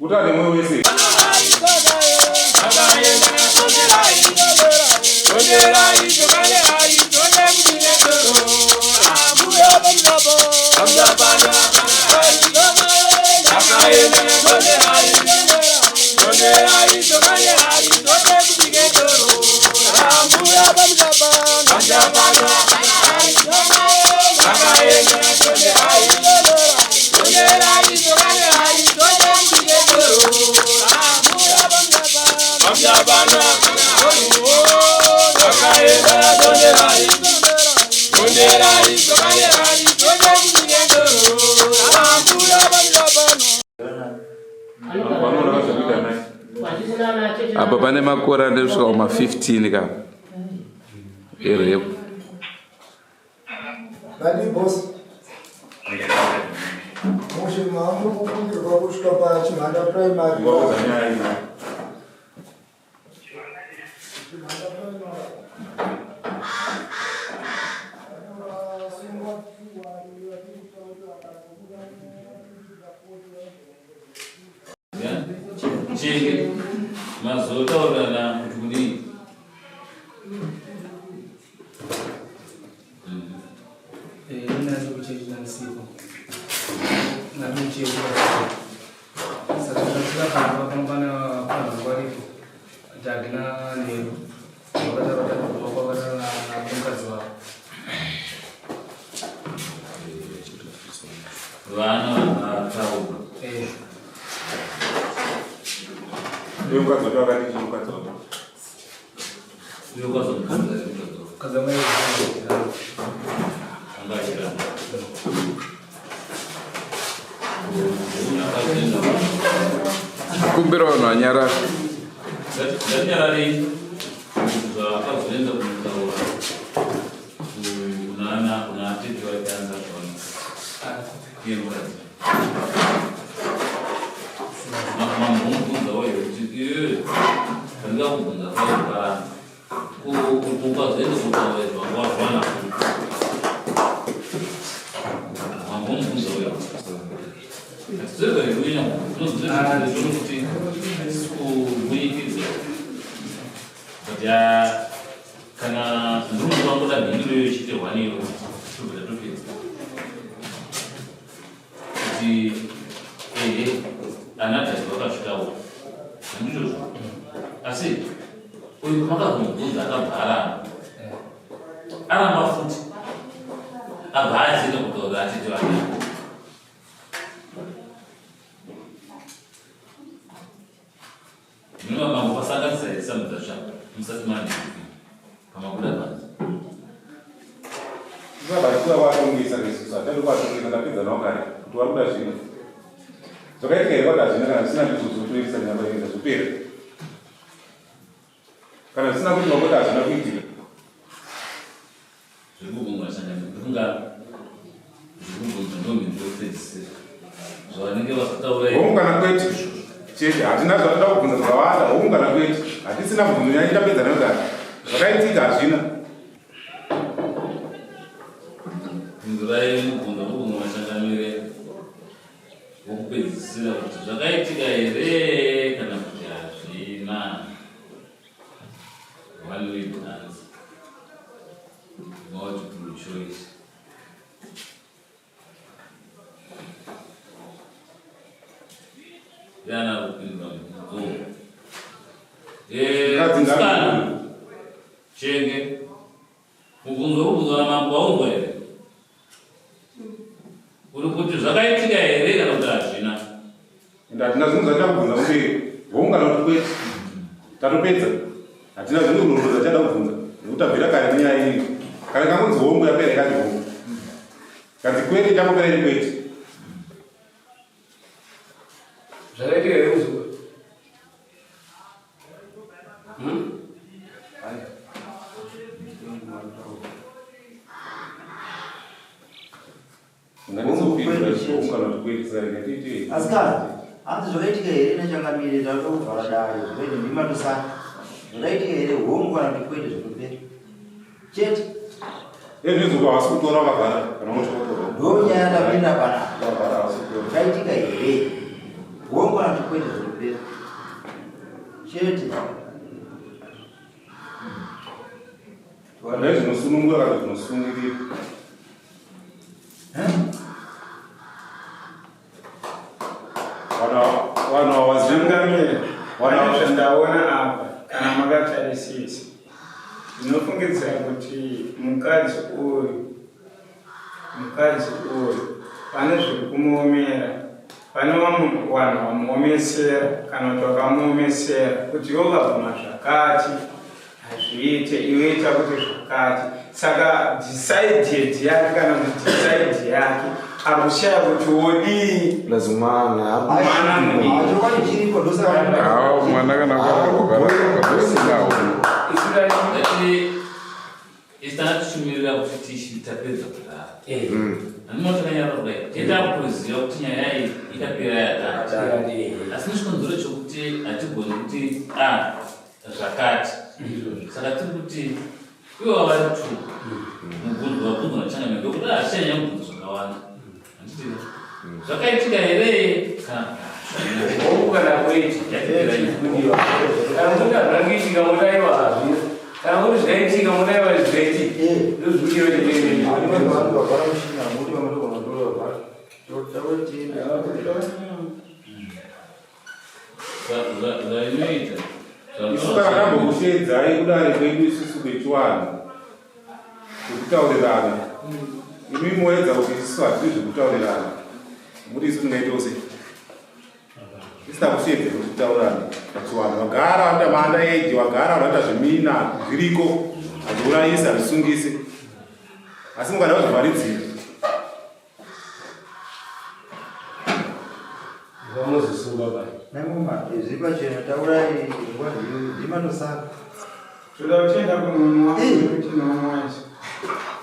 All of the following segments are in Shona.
Utani mwezi. Apa pane makore andosvika kuma 15 ka erep Bani boss. Moshi mamu kukundirwa kusvika pachimhanda primary. Chege mazotaura na kuni ina kucheza na siku na mchezo sasa tunataka kupambana kwa walipo jagna nero wakati na kumkazi wao wana watau Ndio kwa sababu wakati kwa sababu. ndio kwa sababu kaza mai angalia kumbira vanhu vanyara Nyarari zvakazoenda kumutaura kuna atete vaitanza kuemukadzi mamubvunza wayo kuti ndingakubvunza kwaipara ukazoenda kutaurwa wazwana mamubvunza wayo zvegaikuinya kuti kubuyikidzwa kuti kana ndurumbu vangoda mhinduro iyo ichitirwa neyo tobva tatopedza kuti ehe anadhasi vakasvikawo handizvozvo asi uyu makazomubvunza akabva aramba futi abva aziva kutaura atete vake mambopasanganisa samudza zvako musati mane pamakuda panzi Zvabarikiwa watongisa nesusu atendo kwatongisa ndapedza nawo kare kuti wakuda zvino. Zvakaitika here kwada zvino kana zvisina kuzotoisa nyamba yenza zvopere. Kana zvisina kuti wakuda hazvina kuitika. zviri kubvunzwa shangani ndokunga zviri kubvunzwa ndomhinduro dzedzisira zvavanenge vasataura Woungana kwete chete hatina zvatoda kubvunza zvawanda woungana kwete hatisina kubvunzo nyaya tapedza nayo kare. Zvakaitika hazvina. mhinduro yemubvunzo nobvunzwa mashanganire wokupedzisira kuti zvakaitika here kana kuti hazvina one lead answer multiple choice yana kupindura mubvunzo musikana chenge mubvunzo urikubvunzwa namambo waunzwa here uri kuti zvakaitika here kana kuti hazvina Ende hatina zvinhu zvatakubvunza uye woungana kuti kwete tatopedza. Hatina zvinhu zvatachada kubvunza nekuti tabvira kare nenyaya iyi. Kana kangonzi hongu yapera ikati hongu. Kanzi kwete chakopera iri kwete. zvakaitika here muzuva Askari, anzi zvakaitika here nechangamire takuda kuvhara dare kwete ndimatosana zvakaitika here hongu kana kuti kwete zvakopera chete Nezvizvo hasi kutora vakavhara kana mochokotoro. waenda pana kaitika here uongo anatukwenda zilipera chete Wale zinosunungura kana zinosungirira. Wana wazangamira ndaona apa kana makatarisisa ndinofungidzira kuti mukadzi uyu pane zviri kumuomera, pane vamwe vanhu vamuomesera kana kuti vakamuomesera kuti yovabvuma zvakati hazviite inoita kuti zvakati. Saka decide yake kana kuti decide yake akushaya kuti wodii lazimana mwana kana kwakabosinawo isitatuchumirira kuti tichitapedza kudaro andinotakanyara kudai tenda kutoziva kuti nyaya iyi itapera yatati asi nechikonzero chokuti hatigoni kuti zvakati saka tiri kuti ivo vavari tu vabvunzwa nachangamira ndokuti hachanyanya kubvunza zvakawanda handiti zvakaitika here kana kuitika kana kuti hazvangoitika mudaiwa hazvino kana kuti zvaitika mudaiwa zvaitika zvainoita Isipakakambokushedzai kudare kwedu isusu kwechiwanhu kutaurirana. Imi moedza kuti isusu hatiri zvekutaurirana. Muri isu tingaita sei? Isina kushedza kuti titaurane pachiwanhu. Vagara vanoita maandaeji, vagara vanoita zvemina zviriko, hazviurayisi hazvisungisi. Asi mukada kuzvivharidzira. Vamozvisunga bani. Namuma zvipachena taurai ndimanosaka toda kuchienda kunonwa kutinonwacho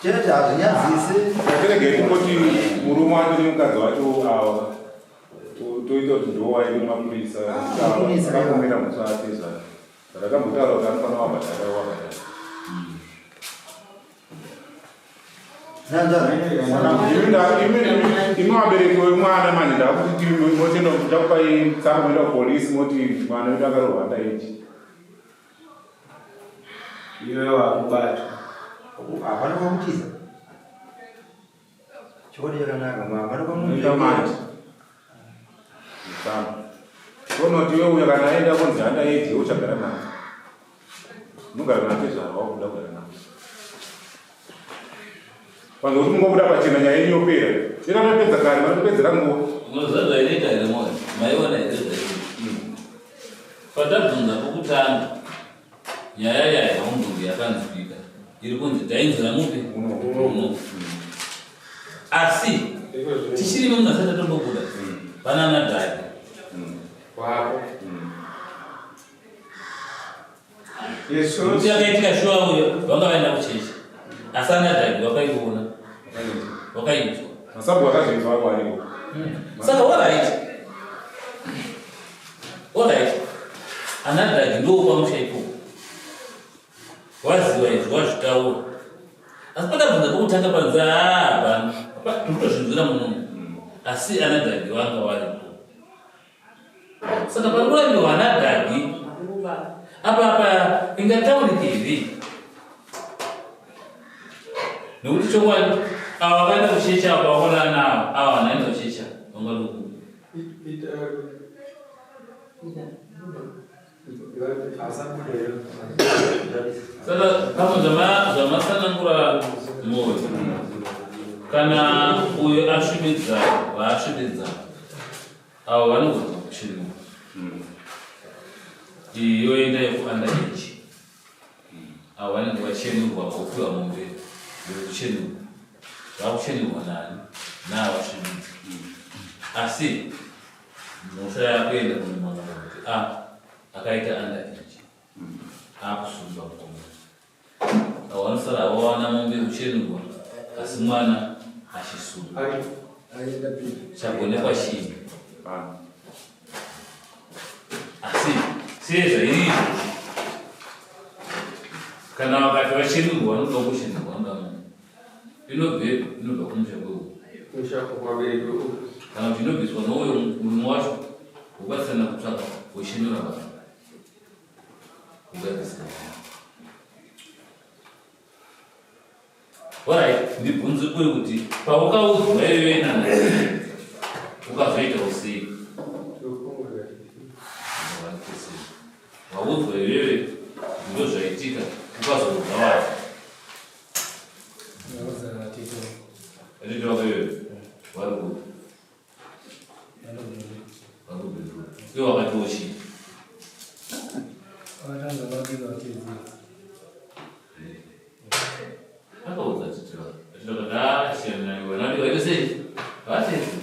chete hazvinyadzise Atirege kuti murume wacho nemukadzi wacho ava toita kuti ndowaende kumapurisa akakumira musati zvadakambotaura kuti anofanira wabhadhara wabhadhara. Imi vabereki vemwana manje ndakuti motenda kuti takupai tsamba kuenda kupolisi moti mwana wedu akarohwa ndaiti. iwe wakubatwa hapana kwamutiza chikodi chakanaka hapana Noita manje. Tsamba. Tonoti iwe uyo kana aenda kunzi handaiti uchagara naye. Unogara naye zvaro wakuda kugara naye. Vanhu kuti mungobuda pachena nyaya yenyu yopera. Inotopedza kare, vanotopedzera nguva. unoziva zvainoita here moyo maiona here zvainoita patabvunza pokutanga nyaya yaunzonge yakanzwika iri kunzi tainzira mupi uno asi tichirime munasati atombobuda panana dhaki wako kuti akaitika shuwa uyo vanga vaenda kuchechi asi ana dhaki vakaiona vakaitwa Masabu wakazvinzwa wako ariko. saka alright ana dhaki ndopamusha ipopo waziva izvi wazvitaura asi pakabvunza pokutanga panzi hapana ndikutozvinzwira munomu asi ana dhagi vanga varipo saka pakuramirwa ana dhagi apa ingataurikiri nekuti chokwadi ava vakaenda kuchecha vakaona navo ava vanaenda kuchecha vangaluku saka pamwe zvamasanangura moyo kana uyo asvibidza vaasvibidza avo vanogona kuchiriwa yoenda yekuanda echi avo vanenge vachenurwa kupiwa mombe yekuchenurwa vakuchenurwa nani naavasvibidza asi mhosva yakuenda kunemanga kuti akaita anda echi akusungwa kombe avo vanosara vawana mombe yekuchenurwa asi mwana achisungwa chagonekwa chii asi sezvairi kana vakati vachenurwa vanoda kuchenurwa ngamunhu inobva kumusha kweuku kana zvinobviswa nouyo murume wacho ubatsirana kutsvaka weshenura vanhu ugadzisira. Alright, ndibvunze kuri kuti paukaudzwa iwe nana ukazoita usei? Waudzwa iwewe ndo zvaitika ukazobva wapi? Atiti wako iwewe vari kupi? Vari kubhedhuru. Iwe wakati wochii? Akaudza atiti wako. Atiti wako siyana naiwe. Nandi waita sei? Vatezi.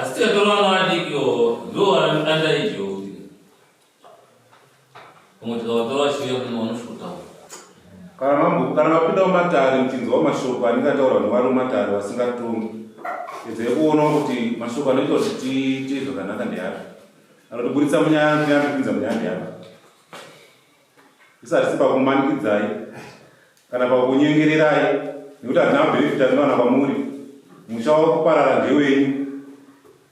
Asi tikatora vana vadikio ndo underage kumwe tikavatora vachiuya kuno vanosvutawo. Kana vapinda mumatare muchinzwa mashoko anenge ataura vanhu vari mumatare vasingatongi edzai kuonawo kuti mashoko anoita kuti tiite zvakanaka ndeapi anotiburitsa munyaya ndeyapinza munyaya ndeapi isati si pakumanikidzai kana pakunyengererai nekuti hatina mabhenefiti atinowana kwamuri. Musha wakuparara ndewenyu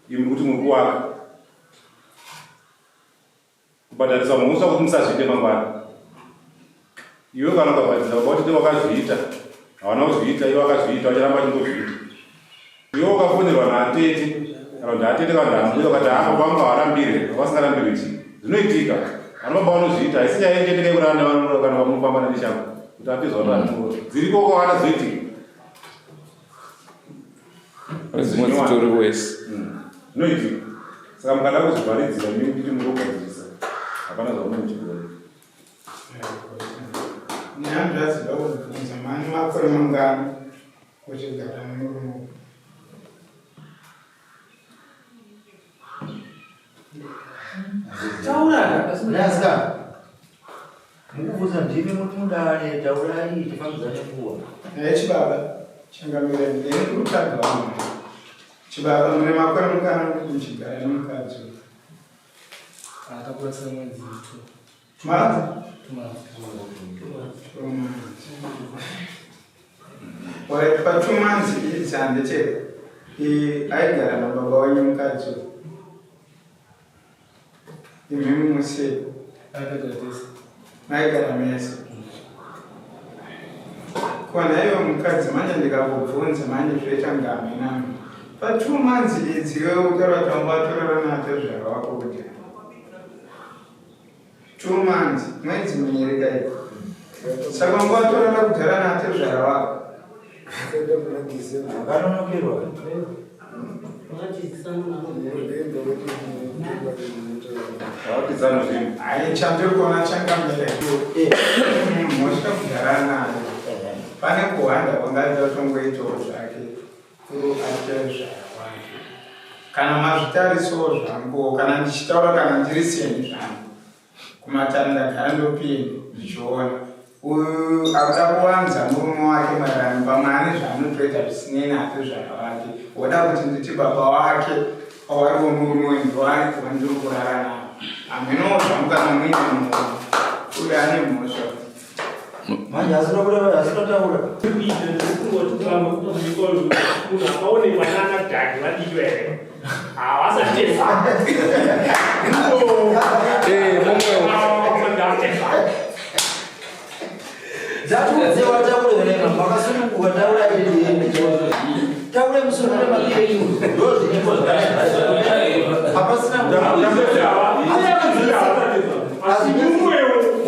imi kuti muri kuwaka kubhadharisa mumusha kuti musazviite mangwana. Iwe kana ukabvadzira kuti wakazviita hawana kuzviita, iwe wakazviita wacharamba chingozviita. Iwe ukafonerwa naatete kana kuti atete kana ndambuya ukati apa panga warambire wasingarambire chii zvinoitika. Vanobaba vanozviita haisi nyaya yenjetekai kuranda vanhu kana vamunofamba neshango kuti apedza vanhu dziriko kwawanda zoitika. Dzimwe dzitori wese Zvinoitika. Saka mukada kuzvivharidzira imi kuti muri kugadzirisa hapana zvamunochigona. Nyamba dzinoda kubvunza mani makore mangani uchigara nemurume? Taura mukubvunza ndimi muri mundare taurai tifambidzane kuwa. Chibaba changamire ndeni kurutaga vanhu. Chibaba mune makore mangani muchigara nemukadzi? Akakurasa mwedzi 2 months. Pa 2 months idzi handecheka aigara nababa wenyu mukadzi imimi musei maigara mese. Kona iwe mukadzi manje ndikakubvunza manje zvoita ngame nami pa 2 months idzi iwe utarataumbatorera nato zvavako kuti 2 months mwedzi munyereka iwe saka ngwatorera kugara nato zvavako akanonokerwa Hawatidzana zvinhu. hai chandiri kuona changamire mosvika kugara nayo pane kuhwanda kwangaita tongoitawo zvake kuro aite zvawake kana mazvitarisawo zvangu kana ndichitaura kana ndiri seni zvangu kumatare ndagara ndopinda ndichiona uyu akuda kuwanza murume wake maererano pamwe ane zvaanotoita zvisinei nato zvavake woda kuti nditi baba wake awariwo murume ndowake wandiri kurara nawo amenowo zvangu kana muine munhu uye ane mhosva manje asinotaura akaonekwa nanadhaki vadiki here havasatesa dzatuzewa taureveneka makasununguka taura taure musunure makenyu hapasina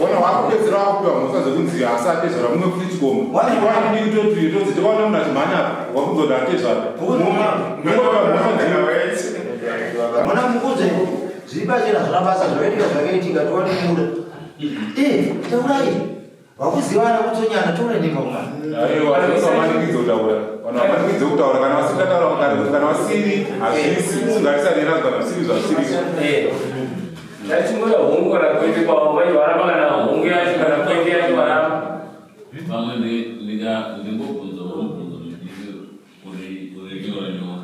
Ona wakupedzera wakupiwa mhosva dzekunzi asatezvera mumwe kuti chikomo waidii kutoti tikaona munhu achimhanya wakuzoda atezvape mona mukudze zvibachena zvamabasa zvaitika zvakaitika tiwane muda taurai wakuzivana kutsonyana taura nemamwana vanomanikidze kutaura vanhu vamanikidze kutaura kana vasingataura kana vasiri hazvisi usingarisarira kana visiri zvasiriso ndachimboda hongu kana kuende kwavo vaivaramba kana hongu yacho kana kuende yacho varamba vamwe ndingobvunza mubvunzo uri nyora nyora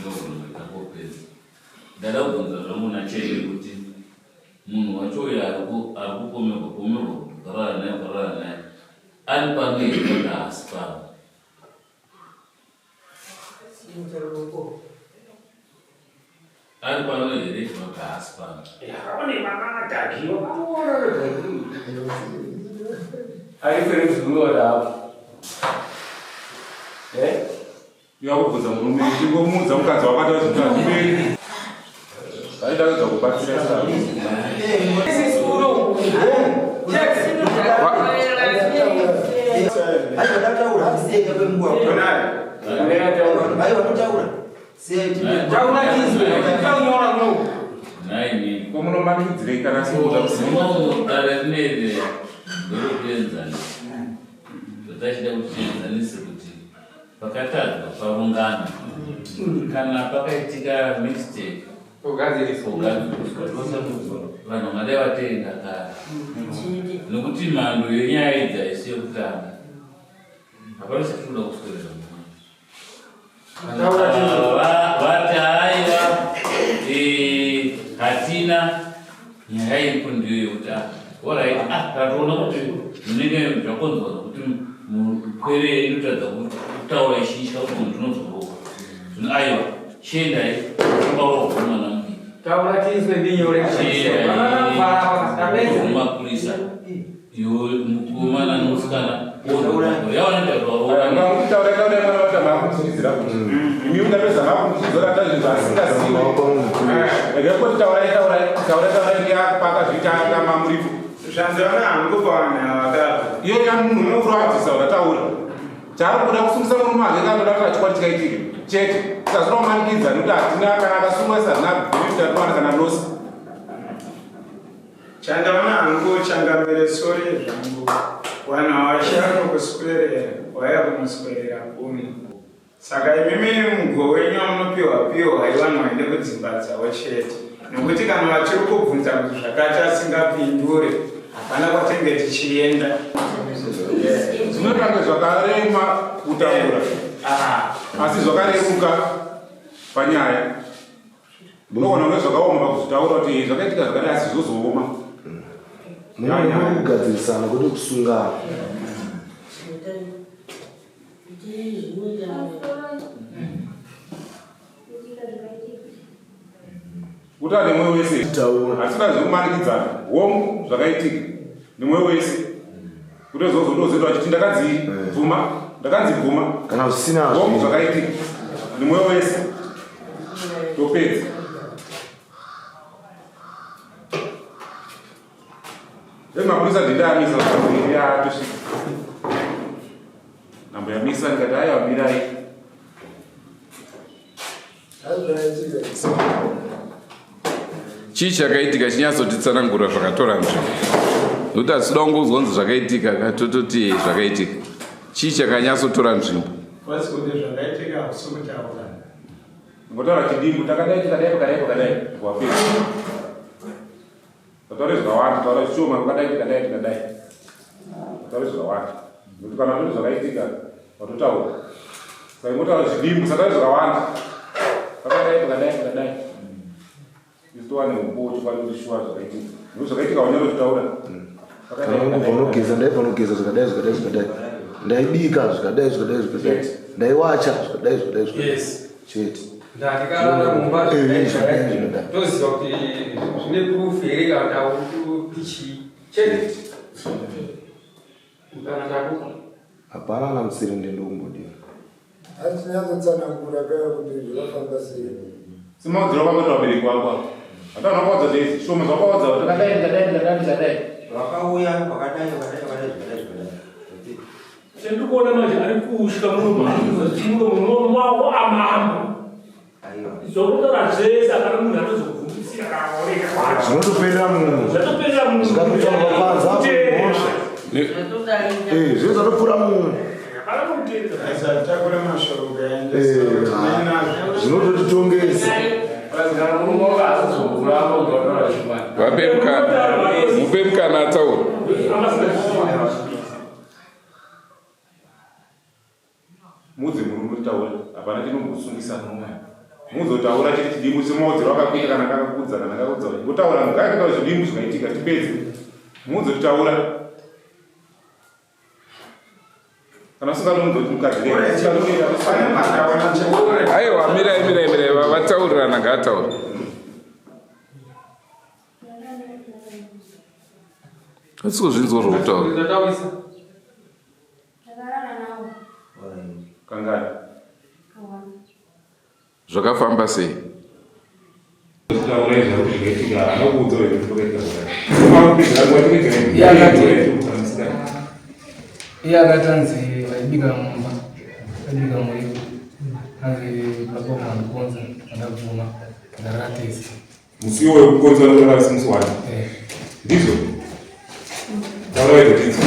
ndobvunzatakopedza ndada kubvunza zvamunhu achairi kuti munhu wacho uyo ari kupomerwa kugara naye ari pano here haasi pano ari pano here tinoti haasi pano yakubvunza murume chingomudza mukadzi wakata zvitazviberi aidakadza kubatsira komunomanikidzirei kana simuudare rinere ndorokuyenzanisa totachida kuti tienzanise kuti pakatadzwa paungana kana pakaitika mistake ogadziriswa vanhu madai vatenga kare nokuti mhando yenyaya idzi haisi yekutanga hapanisi tinoda kuswedera vati haiva hatina nyaya iripo ndiyo yeutano orit tatoona kuti munenge zvakonzwa kuti mukwere inotaridza kutaura ichiitya kuti munhu ndinozoroka zvino aiwa chiendai abaurogumana mudiki mapurisa mukomana nomusikana yavanetauraitauraaakudzidzira kuti imi ungapedza makudzizorata zvinhu asingaziviaakazvitanga muripo zvanzana hangu pavanhu avakava iyo yamunhu mukuru wabvisa urataura chaari kuda kusungisa murume wake kandoda kuti chikwadi chikaitike chete tikazvinomanikidza nokuti hatina kana akasungisa zvinabhiritatovana kana losi chandaona hangu changamire sori zvangu vanhu havachirano kuswedera waya kunoswedera kuni saka imimi mugo wenyu wamunopiwa haivanhu vaende kudzimba dzavo chete nokuti kana vachiri kubvunza kuti zvakati asingapindure hapana kwatenge tichienda zvinotange zvakarema kutaura asi zvakareruka panyaya unoona nezvakaoma pakuzvitaura kuti zvakaitika zvakadai asi zvozooma kugadzirisana kuti kusungana kuta nemwe wese asina zvekumanikidza homu zvakaitika nemwe wese kuti zvozotozoita vachiti ndakanzibvuma kana usina homu zvakaitika nemwe wese topedza mapurisa ndindaamisa tosvika nambo yamisa ndikati aiwa mirai chii chakaitika chinyatsotitsanangura zvakatora nzvimbo nokuti hatinoda kungozonzi zvakaitika tototi zvakaitika chii chakanyatsotora nzvimbo vasikuti zvakaitika kusokutaura ngotaura chidimbu takadai tikadai wapedza taure zvakawanda taura zvishoma takadai taure zvakawanda nokuti kana toti zvakaitika watotaura saka ngotaura zvidimbu sataure zvakawanda takadai isitowane upo chifana kuti shuwa zvakaitika nokuti zvakaitika wanyatozvitaura vanogeza ndaipanogeza zvikadai ndaibika zvikadai ndaiwacha zvikadai chete ndatikara mumba toziva kuti zvine proof here kana tichi chete kana chako hapana namusiri ndendokumbodini hatinyatotsanangura kaya kuti zvakafamba sei simaudziro kwakoti vabereki vako hata unakaudza zvese shoma zvakaudza takadai vakauya vakadai chendikuona manje ari kusvika munomunomu wavo amambo zvokutora zvese akana munhu anozokuvhungisira kaaoreka zvinotopera munhu zvatopera munhu zvinotopura munhu takure mashoko zvinototitongesa mupe mukana ataura mudzi murume taura hapana chinombosungisa nomwe muzotaura chiti chidimbu simaudziro akakuita kana kakakudza kana kakudza ngotaura ngakataura zvidimbu zvakaitika tipedze muzotaura Kana singanomudzi kuti mukadzi aiwa mirai vataurirana ngataura asikuzvinzwa zvokutaura kangani zvakafamba sei iye akatanzi aibika mumba aibika muriwo anzi paboma mukonza andabvuma ndaratesa musiwo wekukonza unorasi musi wacho ndizvo taura izvo ndizvo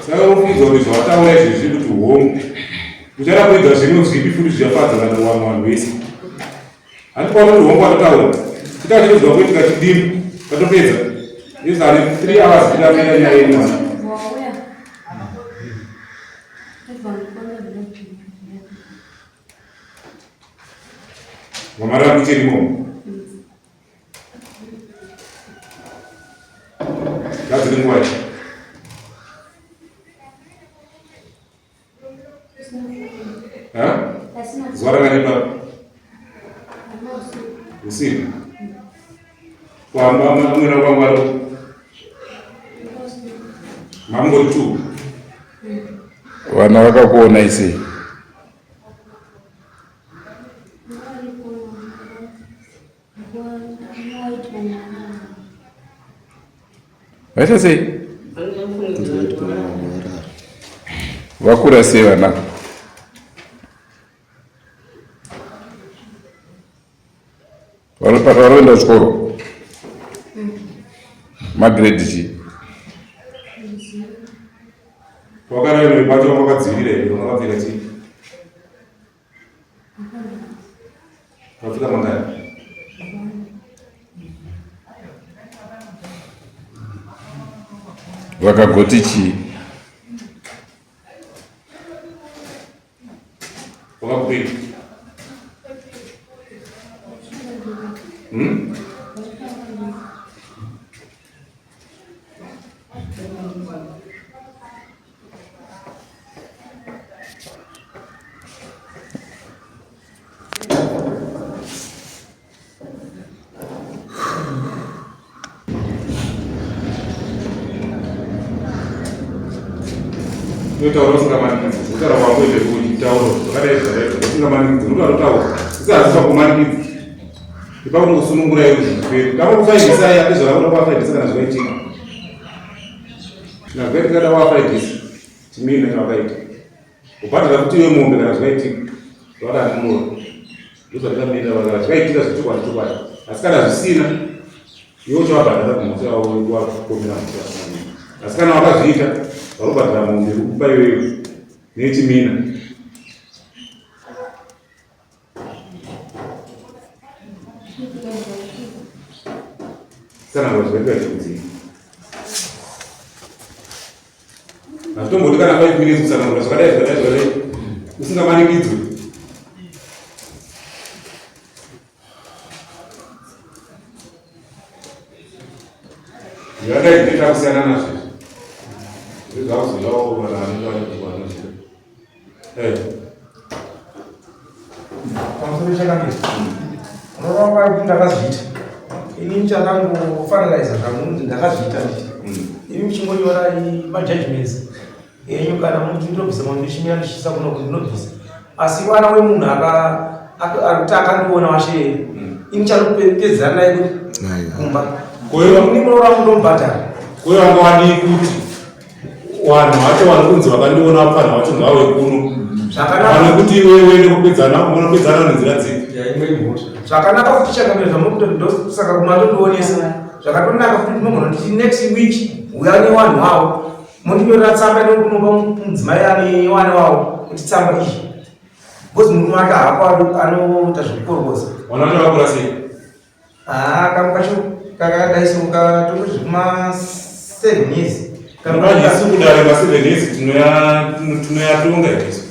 saka unofungidzwa kuti zvawataura izvi zviri kuti uhomu uchada kuedza zvimwe zvipi futi zvichafadzana nevamwe vanhu vese handikwaona kuti hongu watotaura titachinoziva kuitika chidimbu tatopedza izari 3 hours titamira nyaya yemwana wamarira kuchirimo gadziri nguva zuva rakanipa usiku amwena kwangwaro mamngori 2 vana vakakuona isei vaita sei vakura sei vana varoenda chikoro magrade chi wakaraino ipacho wakadzivira wakapfeka chii wapfeka mangani vakagoti chii wakakupiri Utauro usingamanikidzwi utaura wako zvekutauro zvakadai zvakadai usingamanikidzwi unotaura usisaziva kumanikidza ipapo unosunungura iwe zviperi kama kufaidhisai ati zvakaona kwafaidhisa kana zvakaitika zvakaitika kada wafaidhisa chimini nezvakaita kubhadhara kuti iwe mombe kana zvakaitika zvakadandinora ndozvatingamira vakara zvakaitika zvichokwadi chokwadi asi kana zvisina iwe uchavabhadhara kumusi wavo wakomera musi asi kana wakazviita varobhadhara mombe rikupa iwewe nechimina sana zvakaita zvekudzii hazvitomboti kana 5 minutes kusanangura zvakadai zvakadai zvakadai usingamanikidzwi zvakadai zvinoita kusiyana nazvo zvizakuzodawo vanhu vanenge vanekuvanozviro pamusoro chakamira unoramba kuti ndakazviita ini chakangofanaliza zvamunzi ndakazviita nditi ini muchingonyora majudgments enyu kana muti ndinobvisa mwana ndichimira ndichisa kuno kuti ndinobvisa asi mwana wemunhu akuti akandiona washe ini chanopedzana naye kuti kumba koyomunorora mundombhadhara koyo vanga wadii kuti vanhu vacho vari kunzi vakandiona vapfanha vacho ngawe kuno vane kuti iwe wende kupedzana unopedzana nenzira dzipi zvakanaka kuti tichakamira zvamukutosaka kumatondionesa zvakatonaka kuti ndinogona kuti next week uya newanhu wavo mondinyorera tsamba inokunopa mudzimai ane wane wavo kuti tsamba iyi bcause munhu wake hapo anoita zvekukorokoza wana vacho vakura sei kamwe kacho kakadaisuka tokuri zvekuma 7 years kamajisi kudare ma 7 years tinoyatonga isu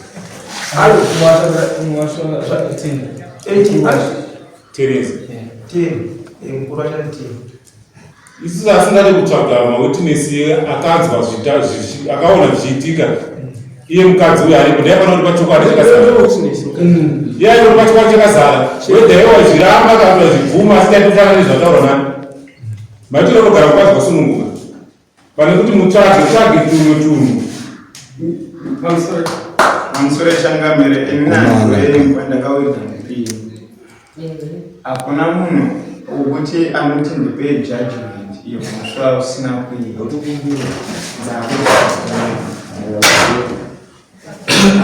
mwasha 18 10 years mukuru wacho ari 10. Isusu asingade kutsvaga mawitnesi akanzwa akaona zvichiitika iye mukadzi uyo aripo ndaifanira kuti pachokwadi chakazara iye aito kuti pachokwadi chakazara wedha iwa zviramba kana kuti zvibvuma asingaitofanira nezvataura nani maitiro kugara mukadzi kwasununguka pane kuti mutsvage tumwe tunhu pamusoro changamire eminanzwe ndakawedza mupiri hakuna munhu wokuti anoti ndipe judgment iyo muswa usina kuiva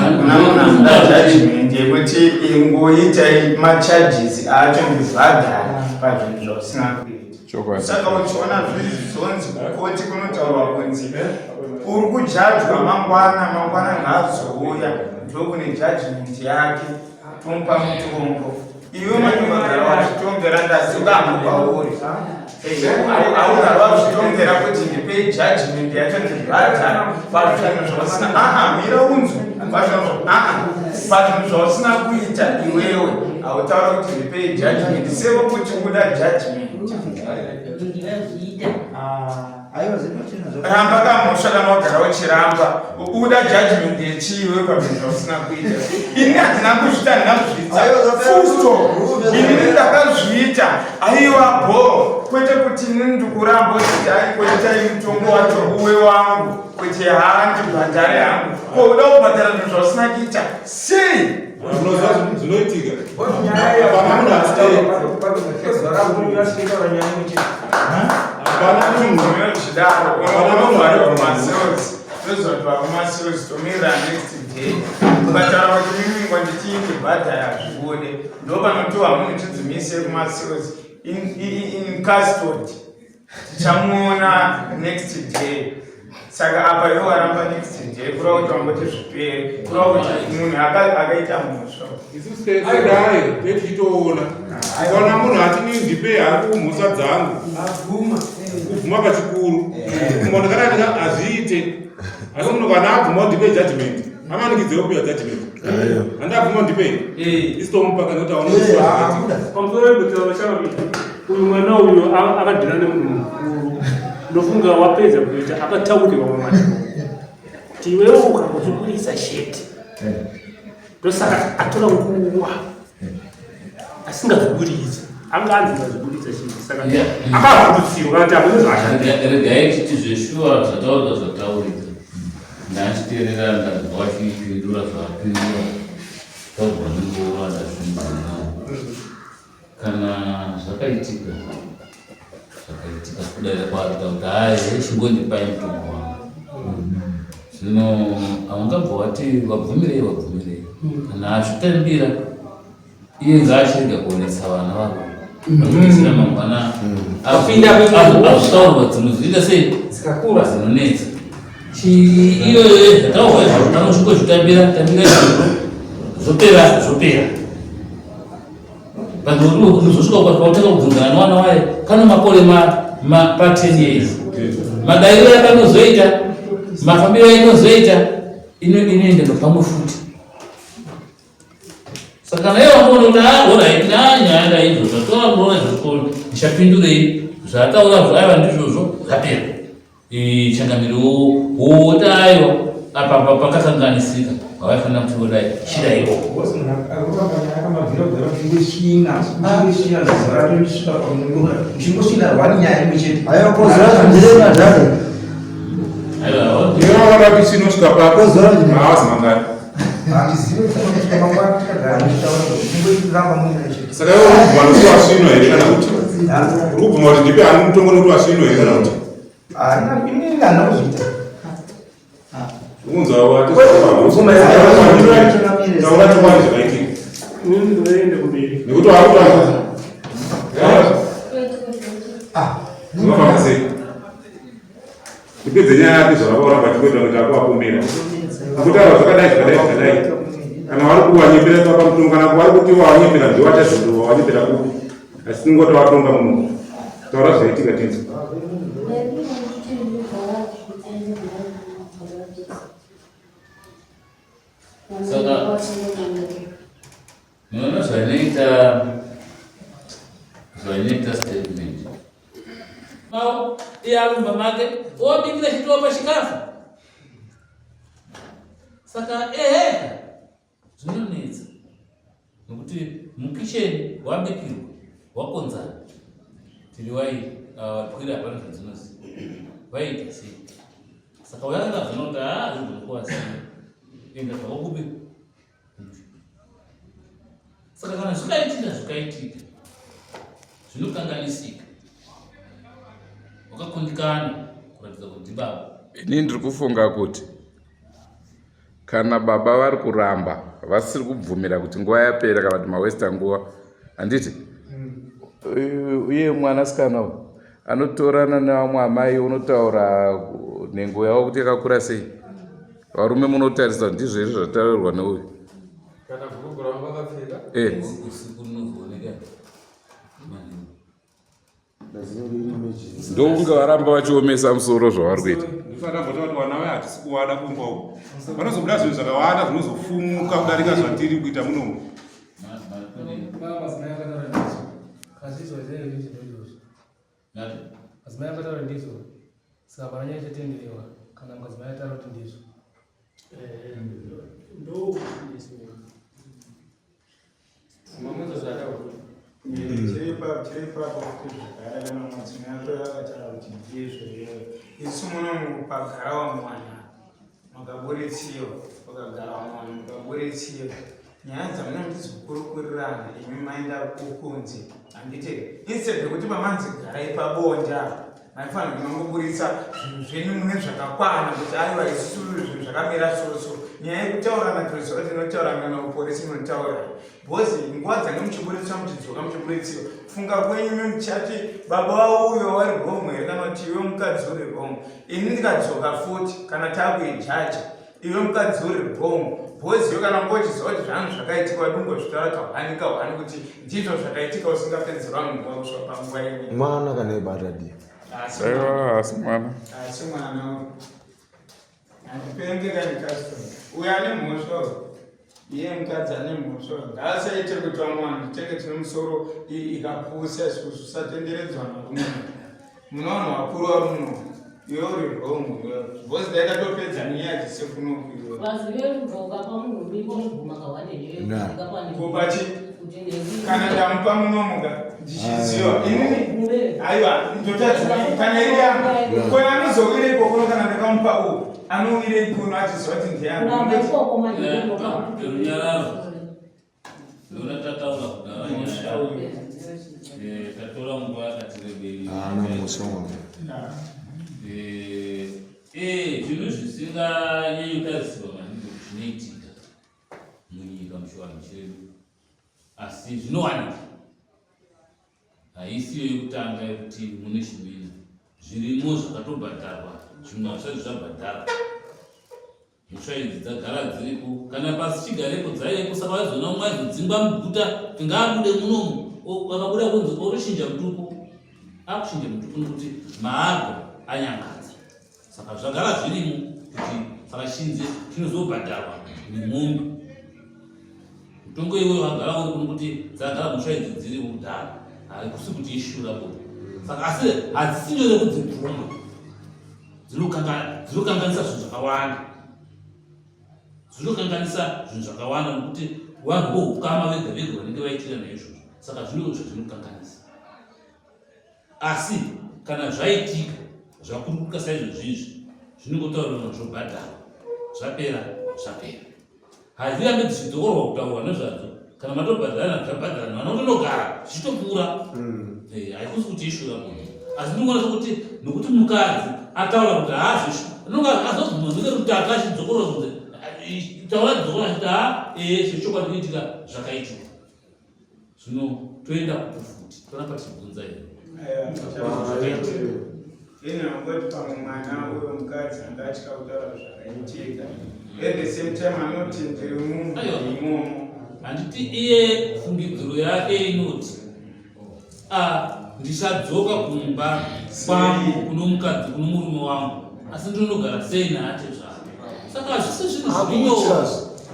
hakuna munhu anoda judgment yekuti ingoita macharges acho ndibhadhara pazvinhu zvausina kuita. Saka uchiona zvizonzi kukoti kunotaurwa kunzi uri kujajwa mangwana ngaazouya ndokune judgment yake tomupa mutombo iwe manogara wazvitongera ndazivamo kwauri augara wazvitongera kuti ndipe judgment yacho ndibhadhara pazvinhu zvausina mira unzwe pazvinhu zvausina kuita iwewe hautaura kuti ndipe judgment sevo kuti uda judgment ramba kamhosva kana wagara uchiramba uda judgment yechiiwe pazvinhu zvausina kuita ini handina kuzviita handina kuzviita fusto inini ndakazviita aiwa bo kwete kuti inini ndikuramba kuti aikoitai mutongo wacho uwe wangu kuti handibhadhare hangu ko uda kubhadhara zvinhu zvausina kuita sei zvinoitika kumasales tomira next day ukataura kuti mimi ngwandichiindibhadhara zvibude ndopanotiwa munhu chidzimise kumasales in custody tichamuona next day. Saka apa iwo waramba next day kurava kuti wangoti zvipere kurava kuti munhu akaita mhosva isusu tedai tetichitoona kana munhu atini ndipe ari kumhusa dzangu kubvuma pachikuru munhu kana azviite asi munhu kana abvuma ndipe judgment amanikidze kupiwa judgment handabvuma ndipe isitomupa kana kuti aona pamusoro wekutaura chakavita uyu mwana uyu akadhina nemunhu mukuru ndofunga wapedza kuita akatauri vamwe mashoko kuti iwewo ukangozvigurisa sheti ndosaka atora nguva asingazviguridzi anga anzingazviguridza sheti saka akavhuritsirwa kuti akune regai chiti zveshuwa zvataurika zvataurika ndachiteerera ndazwa chipindura zvapindura tagwa nenguva ndazvinzina kana zvakaitika kudaira kwaita kuti hai chingondipai mutombo wangu zvino haungabva wati wabvumirei kana azvitambira iye ngaachirega kuonesa vana vavo vanoisira mangwana azvitaurwa dzimwe zviita sei dzikakura dzinonetsa iyoyo zvataurwa izvo anosvingozvitambira zvopera vanhu uzosvika kwautanga kubvunzana nevana vaye kana makore pa10 years madairiro akanozoita mafambiro ainozoita inoende nopamwe futi saka kana iye wamboona kuti orit nyaya ndaizvo zvatora kuona izvozvo ndichapindurei zvataura zvaiva ndizvozvo zvapera changamiro woti aiwa apa pakakanganisika hawaifanira kuti vodai shidaiwo ndinoona kuti chinosvika pahaasi mangani saka iwe urikubvuma nokuti wasvino here kana kuti urikubvuma kuti ndipe hani mutongo nokuti wasvino here kana kuti unzwa watitaura chokwadi zvakaitika nekuti wakutanga zvinofamba sei ipedze nyaya yake zvavakauramba chikuita kuti akuvapombera kutaura zvakadai kana vari kuwanyepera pamutongo kana vari kuti wanyepera ndiwachazvondo wanyepera kupi asi tinongoti watonga munhu taura zvaitika tinzi saka munoona zvanoita zvainoita statement mau iye arumba make obikira chitova pachikafu saka zvinonetsa nokuti mukicheni wabikirwa wakonzana tiri wai kwira hapana zvadzinozi vaita sei saka uyanga zvinoti zvinokuvasina enda zvakakubika saka kana zvakaitika zvinokanganisika wakakundikana kuratidza kuti baba ini ndiri kufunga kuti kana baba vari kuramba vasiri kubvumira kuti nguva yapera kana kuti mawesta nguva handiti uye mwanasikana anotorana nevamwe amai unotaura nhengo yavo kuti yakakura sei varume munotarisa kuti ndizvo izvo zvataurirwa neuyu ndokunge varamba vachiomesa musoro zvavari kuita ndifanaambotati vana ve hatisi kuvada kumba uku vanozobuda zvinhu zvakawanda zvinozofumuka kudarika zvatiri kuita munomu madzimai akataura ndizvo saka pananyaya chatenderewa kana madzimai ataura kuti ndizvo chiripapo kuti zvagara kana madzimai acho akataura kuti ndizvo isu munomu pagara wamwana makaburitsiwa pakagara wamwana makaburitsiwa nyaya dzamunondizokurukurirana imi maenda kukunze handiti instead yekuti pamanzi garai pabonja maifanira kunongoburitsa zvinhu zvenyu mune zvakakwana kuti aiwa isusu zvinhu zvakamira soso nyaya yekutaurana toziva tinotaurana nauporisi munotaura bhozi nguva dzange muchiburitswa muchidzoka muchiburitsiwa funga kwenyu muchati baba wauyo wari home here kana kuti iwe mukadzi uri home ini ndikadzoka futi kana takuijaji iwe mukadzi uri home bhoziyo kana ngochiziva kuti zvanhu zvakaitika wadungo zvitaura kahwani kuti ndizvo zvakaitika usingapedzerwa munguva kusva panguva imwe mwana kana ibatadi asi mwana handipengekandikasito uyo ane mhosva iye mukadzi ane mhosva ngaasaite kuti vamwana nditenge tine musoro ikapusa isusu satenderedzwa narume munavanhu vakuru vari muno iwe uri home bhozi daikatopedza niye achise kunokuiwe kubachi kana ndamupa munomuka ndichiziva inini aiwa ndotadzima kana iri yangu kona anozowire ikokono kana ndakamupa uyu anowire ikono achiziva kuti ndiyangu tataura tatora nguva yakatirebei zvinhu zvisinganyanyotariziva maningi zvinoitika munyika muchivanhu chedu asi zvinowanika haisiyo yekutanga yekuti mune chimweni zvirimo zvakatobhadharwa zvimwe hazvisati zvabhadhara mhosva idzi dzagara dziripo kana pasi chigarepo dzairepo saka vaizona umwe aizodzingwa muguta tingabude munomu akabuda kunzi orushinja mutupo akushinja mutupo nekuti maarwa anyangadza saka zvagara zvirimo kuti saka chinze chinozobhadharwa nemombe mutongo iwe wagara uri kuno kuti dzagara mhosva idzi dziri kudhara haikusi kuti ishura bo saka asi hadzisinyore kudzipfuma dzinokanganisa zvinhu zvakawanda nokuti vanhu voukama vega vega vanenge vaitira naizvozvo saka zvinhu zvinokanganisa asi kana zvaitika zvakurukuka saizvozvizvi zvinongotaurwa zvobhadharwa zvapera hadzirambe dzichidzokorwa kutaurwa nezvadzo kana matobhadharana zvabhadharana vana kutondogara zvichitokura haikusi kuti ishura munhu asi ndinogona sokuti nokuti mukadzi ataura kuti haazvishu anonga azoguma nekerutaka achidzokorwa kunze taura dzokora achiti zvechokwadi kuitika zvakaitika zvino toenda kuti futi tona patibvunza ine angoti pamwe mwana uyo mukadzi anga atya kutaura zvakaitika at the same time anoti ndiri munhu imomo handiti iye fungidziro yake inoti ndichadzoka kumba kwangu kuno mukadzi kuno murume wangu asi ndinogara sei naate zvake saka hazvisi zvinhu zvinyoro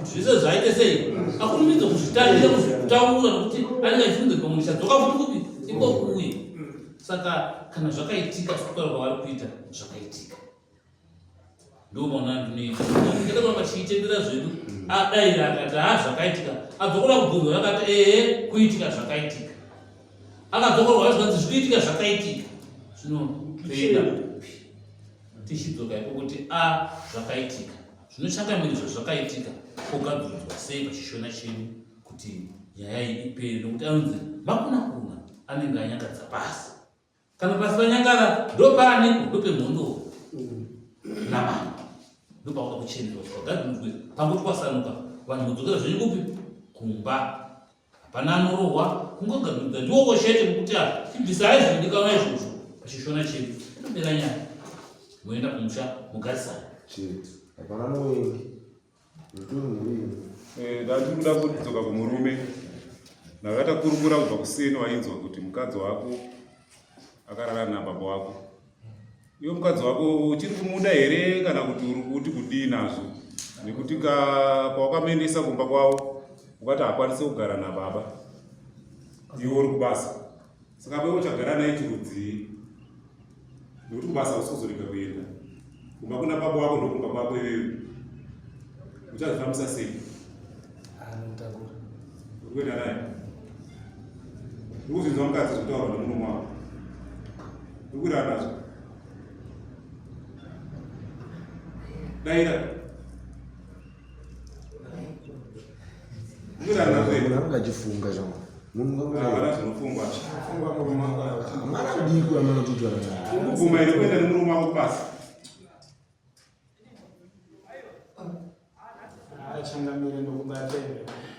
zvese zvaite sei akurumidza kuzvitandira kuzvitaura nokuti anenge achifunge pamwe ndichadzoka futi kupi iko Saka kana zvakaitika kutaura kwavari kuita zvakaitika. Ndomaona ndinoita kuramba tichitendera zvedu adaira akati zvakaitika adzokora kubvunzwa akati kuitika zvakaitika akadzokorwa azvanzi zvikuitika zvakaitika zvinotoenda kupi tichidzoka ipo kuti zvakaitika zvinochangamiridzwa zvakaitika kogadziridzwa sei pachishona chedu kuti nyaya iyi ipere nokuti anonzi makuna anenge anyangadza basa kana pasi panyangara ndopaaniko ndopemhondo namama ndopauda kuchenjerwa zvakagadziridzwe pangoti kwasanuka vanhu kudzokera zvenyu kupi kumba hapana anorohwa kungogadziridza ndiwoko chete nokuti tibvisai zvinodikanwa izvozvo pachishona chedu inopera nyaya moenda kumusha mugarisana chete hapana muwengi muturu murini ndatikuda kudzoka kumurume ndakata kurukura kubva kuseni wainzwa kuti mukadzi wako akarara nababa wako. Iwe mukadzi wako uchiri kumuda here kana kuti uri kuti kudii nazvo? Nekuti pawakamuendesa kumba kwavo ukati hakwanisi kugara nababa, iwe uri kubasa. Saka iwe uchagara naye chirudzii? Nekuti kubasa usizorega kuenda. Kumba kuna baba wako ndokumba kwako iwewe. Uchazvifambisa sei? Uri kuenda naye? Uri kuzvinzwa mukadzi zvekutaurwa nemurume wako? Uri kuenda nazvo? Daira. Kuenda nazvo ere? Munhu angachifunga zvama. Munhu Vana zvinofungwa. Funga murume wako. mwana diki amana kuti ana. Kuguma iri kuenda nemurume wako basa. Achangamire ndokubatera.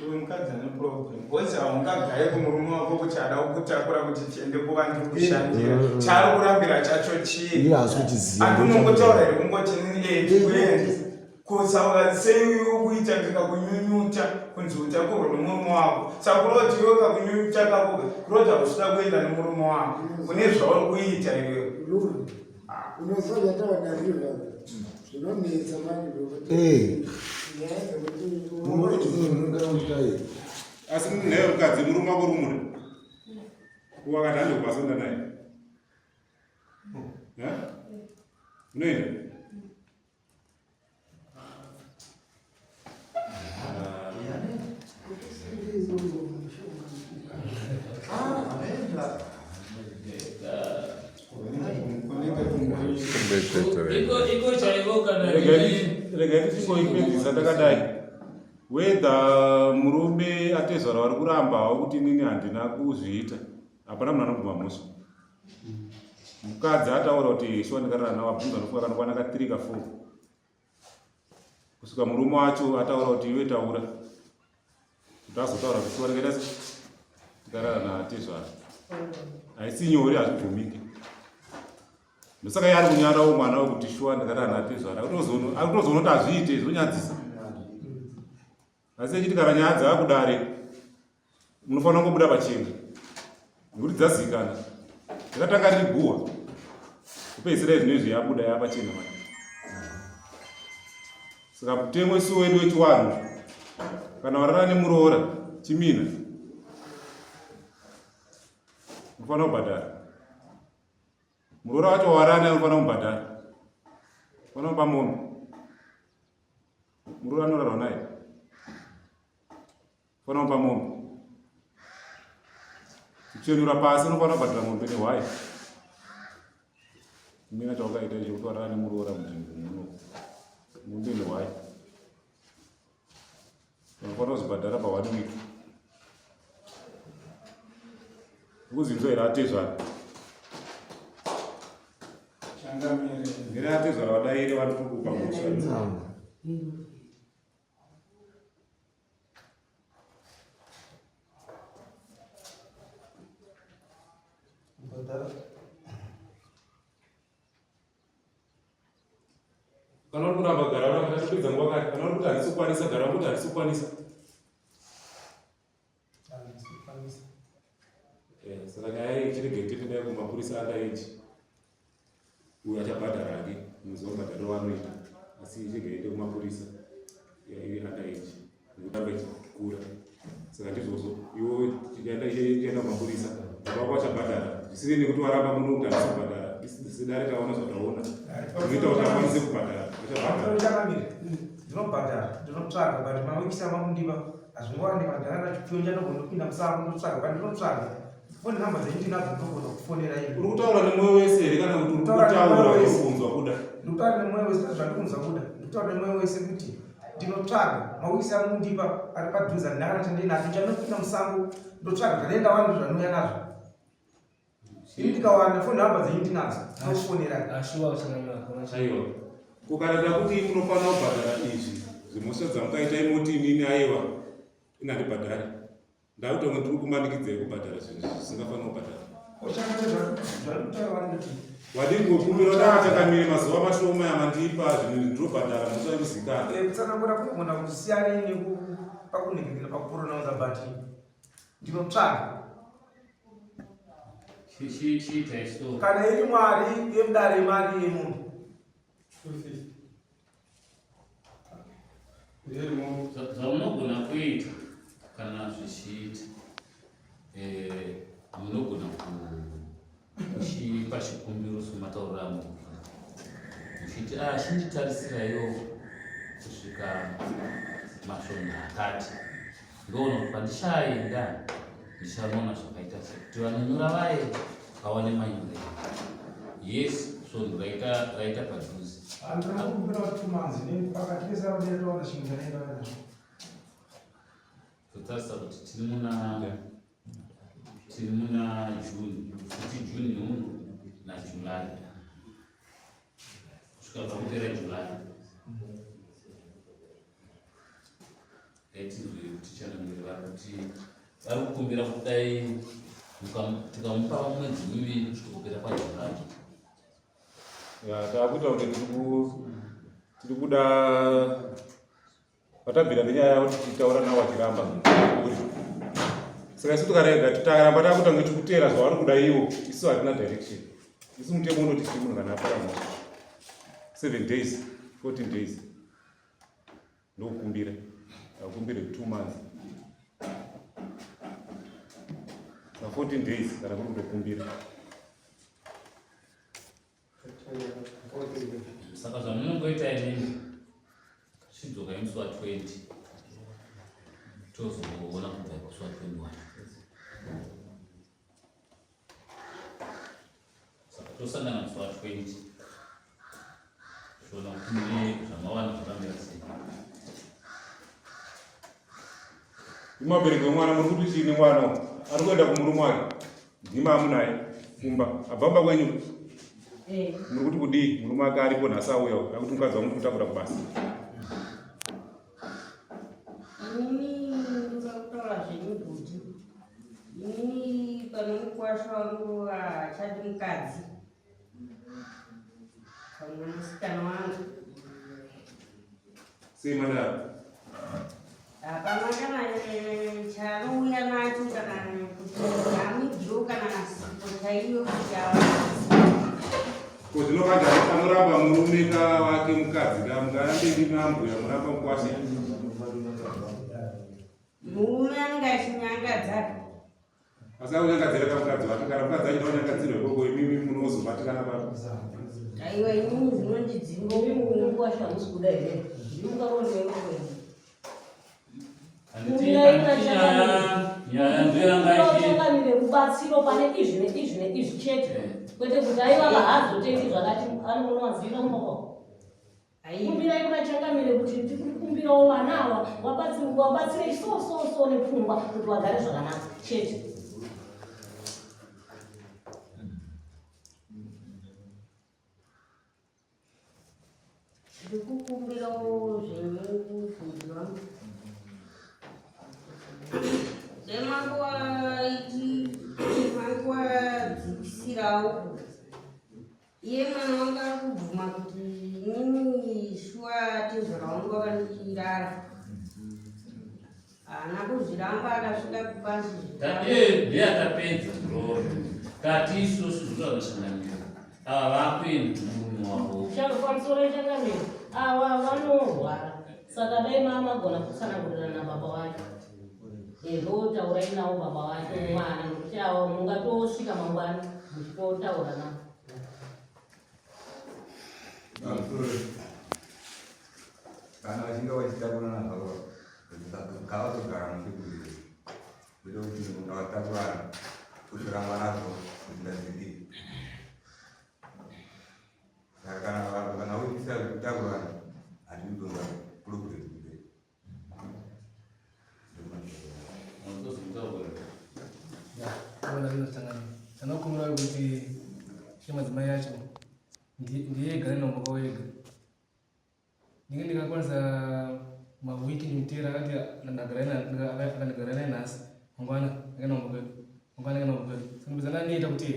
Uyu mukadzi ane problem. Bozi haungagaye kumurume wako kuti ada kukutakura kuti tiende kuva ndiri kushandira. Chaari kurambira chacho chii? Iye haasi kuchiziva. Handinongotaura here kungoti nini kuenda. Kusaura sei ukuita ndikakunyunyuta kunzi utakurwa nemurume wako. Saka kuroti iwe kakunyunyuta kako kurota usida kuenda nemurume wako. Une zvauri kuita iwewe. Unozoya tawana riva. Zvinonetsa mani Asi naye mukadzi murume wako rumuri wakati hande kubasonda naye unoenda iko chaivo kana rega tichikoipedzisa takadai wedha murume atezvara vari kurambawo kuti nini handina kuzviita hapana munhu anoguma musha. Mukadzi ataura kuti shuwa ndikarara nawo abvunza nofunga kanokwana ka 3 ka 4 kusvika murume wacho ataura kuti iwe taura kuti azotaura kuti shuwa ndikaita ndikarara naatezvara haisi nyore hazvibvumiki. Ndosaka iye ari kunyarawo mwana wekuti shuwa ndikarara naatezvara akutozoona kuti hazviite zvonyadzisa. Asi echiti kana nyaya dzaakudare munofanira kungobuda pachena nekuti dzazikana dzakatanga riri guhwa kupedzisira izvinezvi yabuda yapachena manje. Saka mutemo isuwo wedu wechiwanhu kana warara nemuroora chimina unofanira kubhadhara. Muroora wacho warana unofanira kubhadhara. Unofanira kupa mombe. Muroora anorarwa naye unofanira kupa mombe. Kuchenura pasi unofanira kubhadhara mombe nehwai. Chimina chawakaita icho kuti warara nemuroora munzvimbo muno mombe nehwai unofanira kuzvibhadhara pa1 week. Ukuzinzwa here atezvara ngere atezvara vadaire vari kukupa musha. Kana uri kuramba gara vakatopedza nguva kati kana uri kuti handisi kukwanisa gara kuti handisi kukwanisa. Saka nyaya ichirege titidai kumapurisa andaeji uyo achabhadhara hake muzi wabhadharo wanoita asi ichirege ende kumapurisa andaeji nekuti anga ichikura. Saka ndizvozvo iwo chienda kumapurisa baba wachabhadhara zvisiri nekuti waramba munhu kuti handisi kubhadhara sedare taona zvataona zvinoita kuti akwanise kubhadhara chakamira ndinobhadhara ndinotsvaga but mawikisa mamundiva hazvingowani madhara nachipfuyo chanogona kupinda musango ndotsvaga but ndinotsvaga foni nhamba dzenyu ndinadzo ndinogona kufonera ivi uri kutaura nemwoyo wese here kana kuti uri kutaura urikunzwa kuda ndikutaura nemwoyo wese zvandikunzwa kuda ndikutaura nemwoyo wese kuti ndinotsvaga mawikisa amundiva ari padhuza ndinakana chandinacho chanopinda musango ndotsvaga zvanenda wani zvanouya nazvo ini ndikawana foni nhamba dzenyu ndinadzo ndinofonera aiwa kukarata kuti munofanira kubhadhara izvi zvimosodza mukaita imoti inini aiwa inandibhadhari ndakutonge ndiri kumanikidzai kubhadhara zvinhu zvisingafanira kubhadhara wadii kukumbira kuti akachakamire mazuva mashoma yamandipa zvinhu ndinobhadhara musandizikana kutsanangura kunogona kusiyana pakuningirira pakupronounza but ndinotsvaga kana iri mwari yemudare mari yemunhu zvaunogona kuita kana zvichiita munogona kuchipa chikumbiro somataurira munhu uchiti chinditarisirayo kusvika masvondo akati ndoona kuti pandishaenda ndichanoona zvakaita sekuti vanonyora vaye vawane manyore yes svondo raita padhuze totarisa kuti tiri muna juni kuti juni uno najulai kusvika pakupera julai tizwe kuti chanamiri kuti vari kukumbira kudai tikamupa mwedzi miviri kusvika kupera kwajulai taakuita kuti tiri kuda vatabvira nenyaya yakuti titaura navo vachiramba uri saka isu tikarega tikaramba takutange tikutera zvavari kuda ivo isu hatina direction isu mutemo unoti tiri munhu kana apara mosha 7 days 14 days ndokukumbira akukumbire 2 months na 14 days kana kuri kutokumbira saka zvamunongoita inini chidzoka imusi wa20 tozoona kubva kusi wa21 saka tosangana musi wa20 zvoona kuti mune zvamawana zvakamira sei imabereki wemwana muri kuti chiine mwana ari kuenda kumurume wake ndima amunaye kumba abvamba kwenyu muri kuti kudii murume ake aripo nhasi auya akuti mukadzi wamuri kutakura kubasa inini ndakutaura zvenyu bhuti inini pane mukwasha wangu achadi mukadzi pamwe musikana wangu sei madaro hapana kana chanouya nacho kana kuti hamigiro kana nasipo chaiyo kuti ko zvinokanda anoramba murume wake mukadzi mungarambe nambuya muramba mukwasha murume anenge achinyangadza asi akunyangadzira kamukadzi wake kana mukadzi achida kunyangadzirwa ikoko imimi munozobatikana papo aiwa inini zvinondidzinga uimukuwasha musi kuda here ndimukarondeekoe changamire rubatsiro pane izvi neizvi neizvi chete kwete kuti aiva vahazotendi zvakati anonowaziva umoko kumbirai kuna changamire kuti ndikukumbirawo vana ava wabatsire so nepfungwa kuti vagare zvakanaka chete ndikukumbirawo zvenyu fungi vangu manguwadzikisirawo iye mwana wangu ari kubvuma kuti inini shuwa tezvara wangu vakandichirara haana kuzviramba akasvika kubanzi ndeyatapedza kati isusu zvitavashangamira ava vakuenda murume wavo pamusoro changamira ava vanorwara saka dai mama agona kutsanangurira nababa vacho ndotaurai nawo baba wacho mwana nokuti avo mungatosvika mangwani muchitotaura navo. Kana vachinge vachitakurana zvavo ngavatogara muchikudzire kuite kuti munhu akatakurana kutoramba nazvo zvisingazvidii. Saka kana uchisa kutakurana hatidi kutonga kuri kuretu kumberi. Tanokumbira kuti madzimai acho ndiye gare nomboka wega. Ndinge ndikakwanisa mawiki ndimutera akati akandigara naye nhasi mangwana akanomboka kwedu sanobizana niita kuti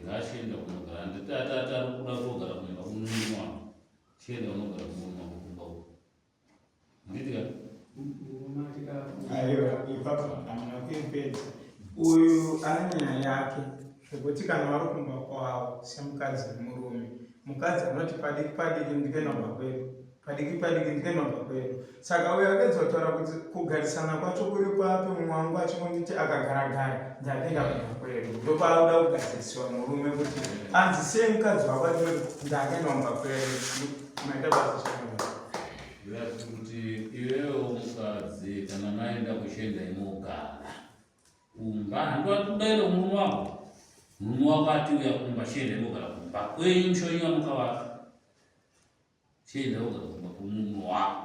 ngashenda kunogara nditata kuda kugara kunyumba kununwa shenda unogara kununwa kukumba nditika aiwa ipapo kana kuipedza uyu ane nyaya yake zvekuti kana vari kumba kwavo semukadzi nemurume mukadzi anoti padiki padiki ndikenobva kwedu padiki padiki ndikenobva kwedu. Saka uyo akadzotaura kuti kugarisana kwacho kuri pape mwangu achingonditi akagaragara ndakenda kubva kwedu ndopauda kugadziriswa murume kuti anzi sei mukadzi wako ndakendobva kwedu maita basa chakana kuti iwewo mukadzi kana maenda kushenda inogara umba handoatudaira munhu wako munhu wako ati uya kumba shenda inogara kumba kwenyu shonywa mukavaka shenda ogara kumba kumunhu wako.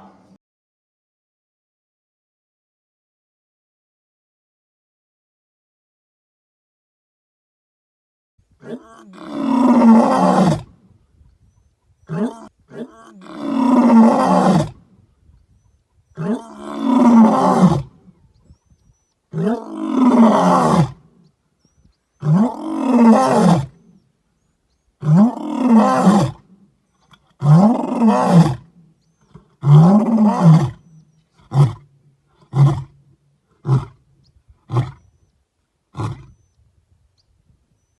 Oh,